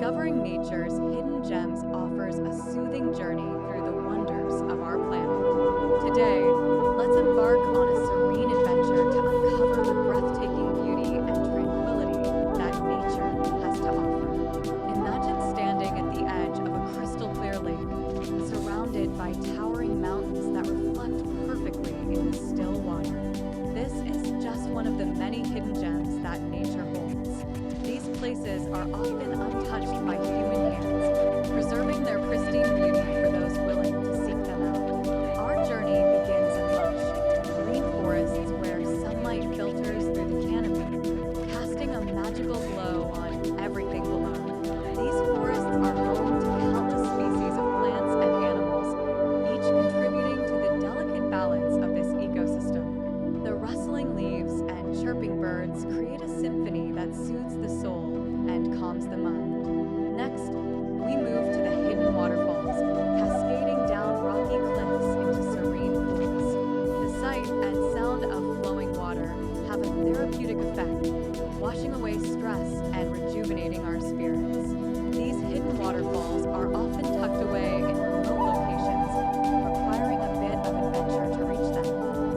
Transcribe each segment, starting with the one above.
Discovering nature's hidden gems offers a soothing journey through the wonders of our planet. Today, let's embark on a serene adventure to uncover the breathtaking beauty and tranquility that nature has to offer. Imagine standing at the edge of a crystal clear lake, surrounded by towering mountains that reflect perfectly in the still water. This is just one of the many hidden gems that nature holds. These places are often untouched by human hands, preserving their pristine beauty for those willing to seek them out. Our journey begins in lush, green forests where sunlight filters through the canopy, casting a magical glow on everything below. These forests are home to countless species of plants and animals, each contributing to the delicate balance of this ecosystem. The rustling leaves and chirping birds create a symphony that soothes the soul and calms the mind. Next, we move to the hidden waterfalls, cascading down rocky cliffs into serene pools. The sight and sound of flowing water have a therapeutic effect, washing away stress and rejuvenating our spirits. These hidden waterfalls are often tucked away in remote locations, requiring a bit of adventure to reach them,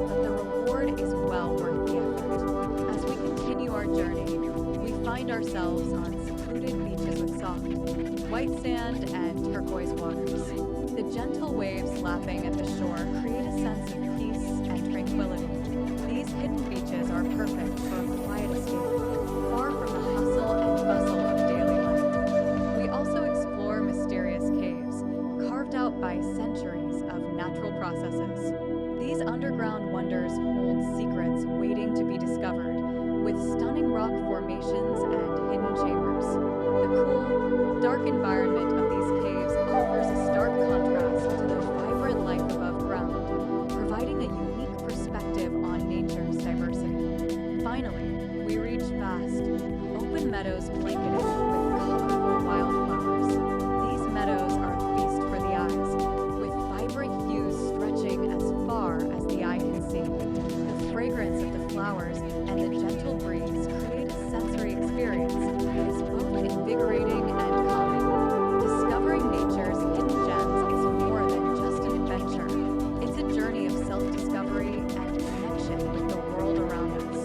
but the reward is well worth the effort. As we continue our journey, we find ourselves on secluded beaches with soft, white sand and turquoise waters. The gentle waves lapping at the shore create a sense of peace and tranquility. These hidden beaches are perfect for a quiet escape, far from the hustle and bustle of daily life. We also explore mysterious caves, carved out by centuries of natural processes. These underground wonders hold secrets waiting to be discovered, with stunning rock formations and hidden chambers. The cool, dark environment of these caves offers a stark contrast to the vibrant life above ground, providing a unique perspective on nature's diversity. Finally, we reach vast, open meadows blanketed with colorful wildflowers. These meadows are a feast for the eyes, with vibrant hues stretching as far as the eye can see. The fragrance of the flowers and the gentle breeze create a sensory experience that is both invigorating and calming. Discovering nature's hidden gems is more than just an adventure. It's a journey of self-discovery and connection with the world around us.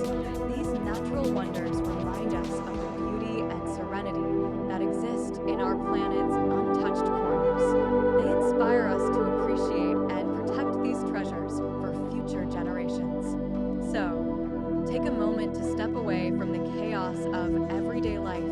These natural wonders remind us of the beauty and serenity that exist in our planet's untouched corners. They inspire us to appreciate and protect these treasures for future generations. So, take a moment to step away from the chaos of everyday life